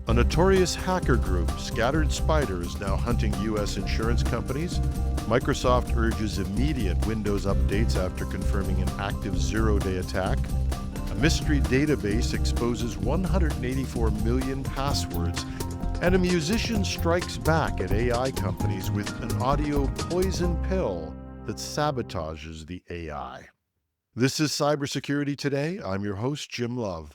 A notorious hacker group, Scattered Spider, is now hunting U.S. insurance companies. Microsoft urges immediate Windows updates after confirming an active zero-day attack. A mystery database exposes 184 million passwords. And a musician strikes back at AI companies with an audio poison pill that sabotages the AI. This is Cybersecurity Today. I'm your host, Jim Love.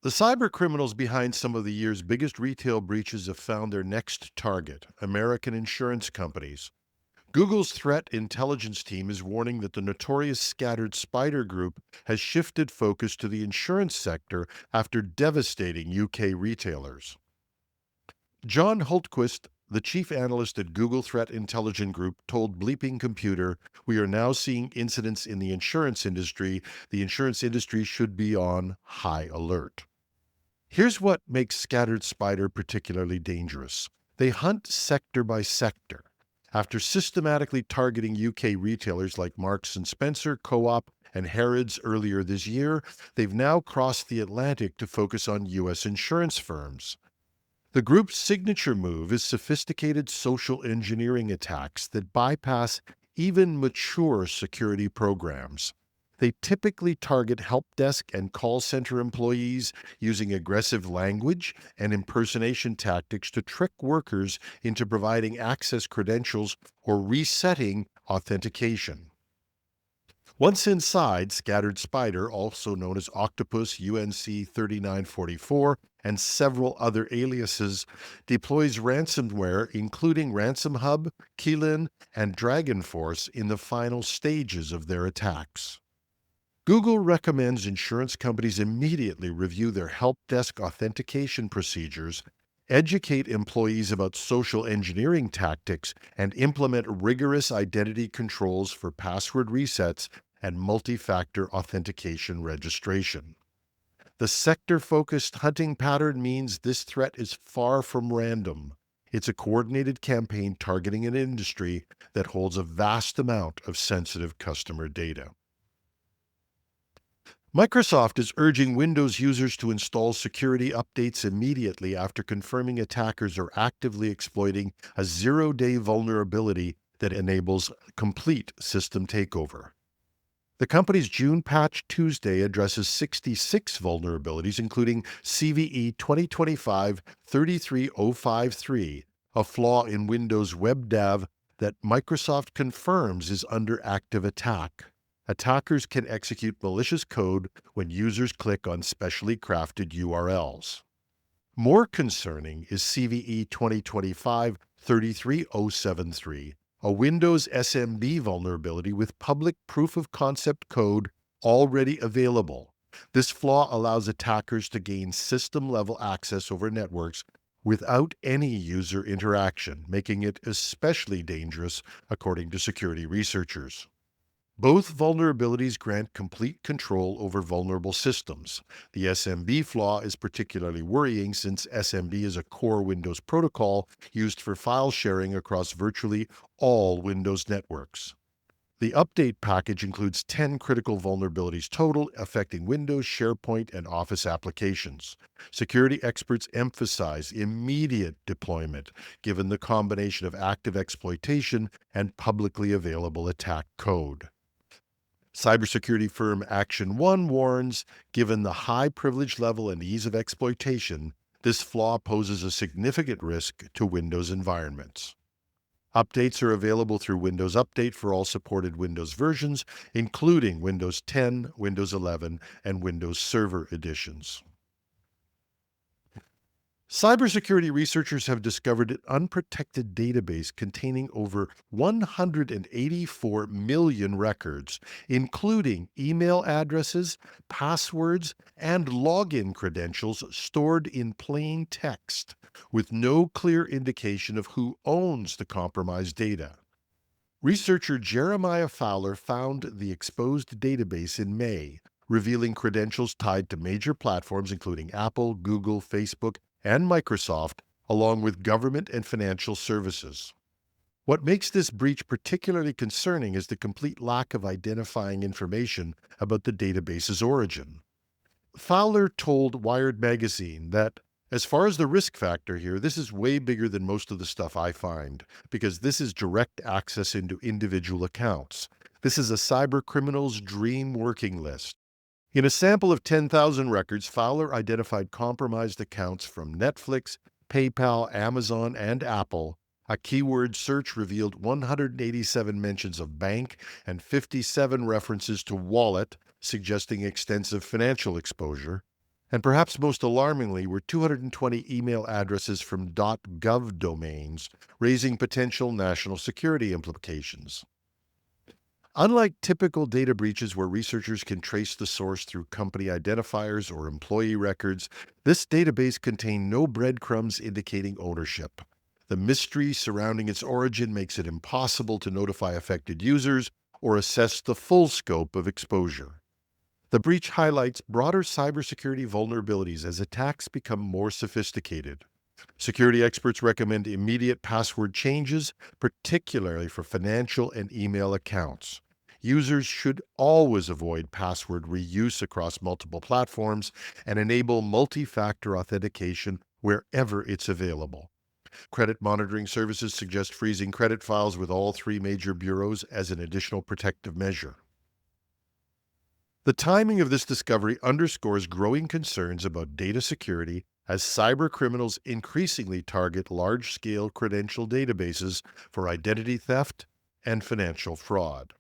The cyber criminals behind some of the year's biggest retail breaches have found their next target, American insurance companies. Google's threat intelligence team is warning that the notorious Scattered Spider group has shifted focus to the insurance sector after devastating UK retailers. John Hultquist, the chief analyst at Google Threat Intelligence Group, told Bleeping Computer, "We are now seeing incidents in the insurance industry. The insurance industry should be on high alert." Here's what makes Scattered Spider particularly dangerous. They hunt sector by sector. After systematically targeting UK retailers like Marks & Spencer, Co-op, and Harrods earlier this year, they've now crossed the Atlantic to focus on US insurance firms. The group's signature move is sophisticated social engineering attacks that bypass even mature security programs. They typically target help desk and call center employees using aggressive language and impersonation tactics to trick workers into providing access credentials or resetting authentication. Once inside, Scattered Spider, also known as Octopus, UNC 3944, and several other aliases, deploys ransomware including Ransom Hub, Keylin, and DragonForce in the final stages of their attacks. Google recommends insurance companies immediately review their help desk authentication procedures, educate employees about social engineering tactics, and implement rigorous identity controls for password resets and multi-factor authentication registration. The sector-focused hunting pattern means this threat is far from random. It's a coordinated campaign targeting an industry that holds a vast amount of sensitive customer data. Microsoft is urging Windows users to install security updates immediately after confirming attackers are actively exploiting a zero-day vulnerability that enables complete system takeover. The company's June Patch Tuesday addresses 66 vulnerabilities, including CVE 2025-33053, a flaw in Windows WebDAV that Microsoft confirms is under active attack. Attackers can execute malicious code when users click on specially crafted URLs. More concerning is CVE 2025-33073, a Windows SMB vulnerability with public proof-of-concept code already available. This flaw allows attackers to gain system-level access over networks without any user interaction, making it especially dangerous, according to security researchers. Both vulnerabilities grant complete control over vulnerable systems. The SMB flaw is particularly worrying since SMB is a core Windows protocol used for file sharing across virtually all Windows networks. The update package includes 10 critical vulnerabilities total, affecting Windows, SharePoint, and Office applications. Security experts emphasize immediate deployment, given the combination of active exploitation and publicly available attack code. Cybersecurity firm Action One warns, given the high privilege level and ease of exploitation, this flaw poses a significant risk to Windows environments. Updates are available through Windows Update for all supported Windows versions, including Windows 10, Windows 11, and Windows Server editions. Cybersecurity researchers have discovered an unprotected database containing over 184 million records, including email addresses, passwords, and login credentials stored in plain text, with no clear indication of who owns the compromised data. Researcher Jeremiah Fowler found the exposed database in May, revealing credentials tied to major platforms including Apple, Google, Facebook, and Microsoft, along with government and financial services. What makes this breach particularly concerning is the complete lack of identifying information about the database's origin. Fowler told Wired magazine that As far as the risk factor here, this is way bigger than most of the stuff I find, because this is direct access into individual accounts. This is a cyber criminal's dream working list. In a sample of 10,000 records, Fowler identified compromised accounts from Netflix, PayPal, Amazon, and Apple. A keyword search revealed 187 mentions of bank and 57 references to wallet, suggesting extensive financial exposure. And perhaps most alarmingly were 220 email addresses from .gov domains, raising potential national security implications. Unlike typical data breaches where researchers can trace the source through company identifiers or employee records, this database contained no breadcrumbs indicating ownership. The mystery surrounding its origin makes it impossible to notify affected users or assess the full scope of exposure. The breach highlights broader cybersecurity vulnerabilities as attacks become more sophisticated. Security experts recommend immediate password changes, particularly for financial and email accounts. Users should always avoid password reuse across multiple platforms and enable multi-factor authentication wherever it's available. Credit monitoring services suggest freezing credit files with all three major bureaus as an additional protective measure. The timing of this discovery underscores growing concerns about data security as cybercriminals increasingly target large-scale credential databases for identity theft and financial fraud.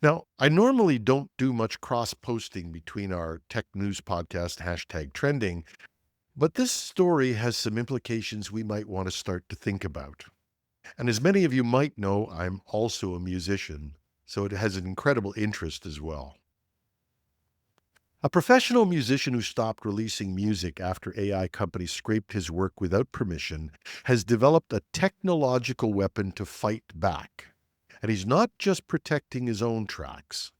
Now, I normally don't do much cross-posting between our tech news podcast #trending, but this story has some implications we might want to start to think about. And as many of you might know, I'm also a musician, so it has an incredible interest as well. A professional musician who stopped releasing music after AI companies scraped his work without permission has developed a technological weapon to fight back. And he's not just protecting his own tracks.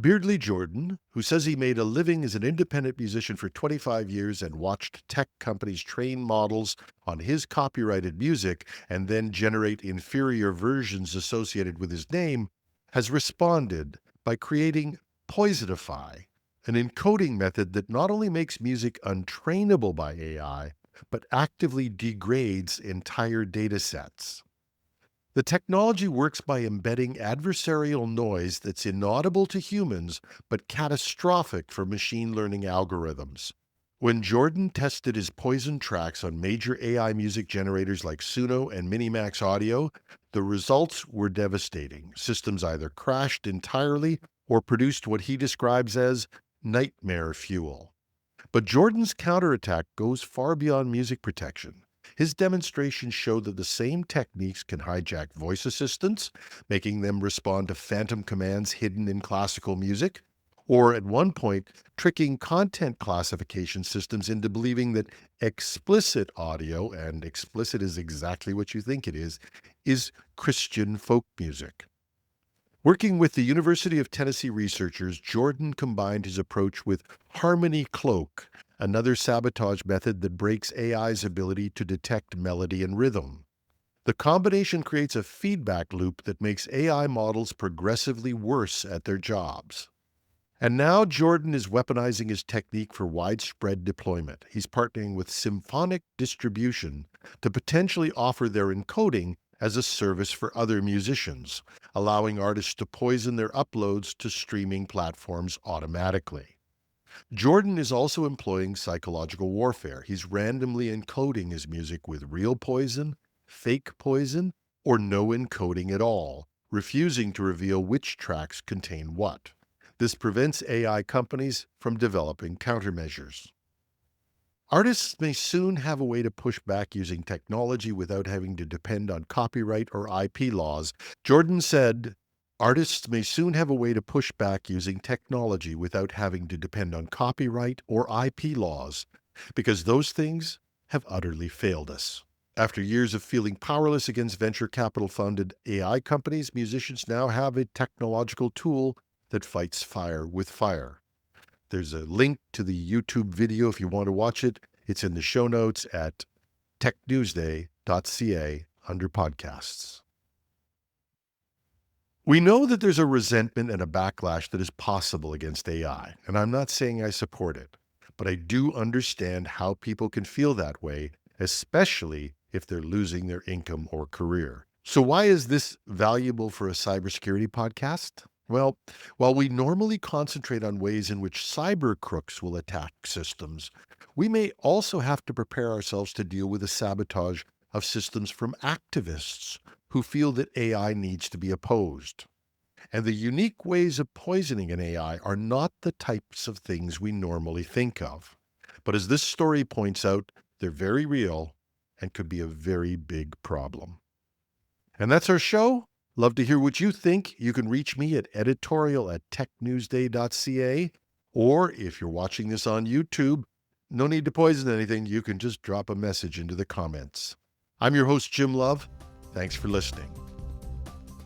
Beardley Jordan, who says he made a living as an independent musician for 25 years and watched tech companies train models on his copyrighted music and then generate inferior versions associated with his name, has responded by creating Poison Deify, an encoding method that not only makes music untrainable by AI, but actively degrades entire data sets. The technology works by embedding adversarial noise that's inaudible to humans, but catastrophic for machine learning algorithms. When Jordan tested his Poison tracks on major AI music generators like Suno and Minimax Audio, the results were devastating. Systems either crashed entirely or produced what he describes as nightmare fuel. But Jordan's counterattack goes far beyond music protection. His demonstrations show that the same techniques can hijack voice assistants, making them respond to phantom commands hidden in classical music, or at one point, tricking content classification systems into believing that explicit audio, and explicit is exactly what you think it is Christian folk music. Working with the University of Tennessee researchers, Jordan combined his approach with Harmony Cloak, another sabotage method that breaks AI's ability to detect melody and rhythm. The combination creates a feedback loop that makes AI models progressively worse at their jobs. And now Jordan is weaponizing his technique for widespread deployment. He's partnering with Symphonic Distribution to potentially offer their encoding as a service for other musicians, allowing artists to poison their uploads to streaming platforms automatically. Jordan is also employing psychological warfare. He's randomly encoding his music with real poison, fake poison, or no encoding at all, refusing to reveal which tracks contain what. This prevents AI companies from developing countermeasures. Artists may soon have a way to push back using technology without having to depend on copyright or IP laws. Jordan said, "Artists may soon have a way to push back using technology without having to depend on copyright or IP laws, because those things have utterly failed us." After years of feeling powerless against venture capital-funded AI companies, musicians now have a technological tool that fights fire with fire. There's a link to the YouTube video if you want to watch it. It's in the show notes at technewsday.ca under podcasts. We know that there's a resentment and a backlash that is possible against AI, and I'm not saying I support it. but I do understand how people can feel that way, especially if they're losing their income or career. So why is this valuable for a cybersecurity podcast? Well, while we normally concentrate on ways in which cyber crooks will attack systems, we may also have to prepare ourselves to deal with the sabotage of systems from activists who feel that AI needs to be opposed. And the unique ways of poisoning an AI are not the types of things we normally think of. But as this story points out, they're very real and could be a very big problem. And that's our show. Love to hear what you think. You can reach me at editorial@technewsday.ca. Or if you're watching this on YouTube, no need to poison anything. You can just drop a message into the comments. I'm your host, Jim Love. Thanks for listening.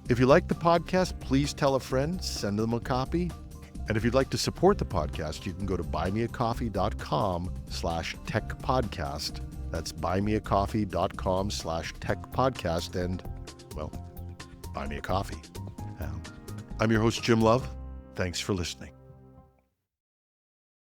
If you like the podcast, please tell a friend, send them a copy. And if you'd like to support the podcast, you can go to buymeacoffee.com/techpodcast. That's buymeacoffee.com/techpodcast. And, well, buy me a coffee. I'm your host, Jim Love. Thanks for listening.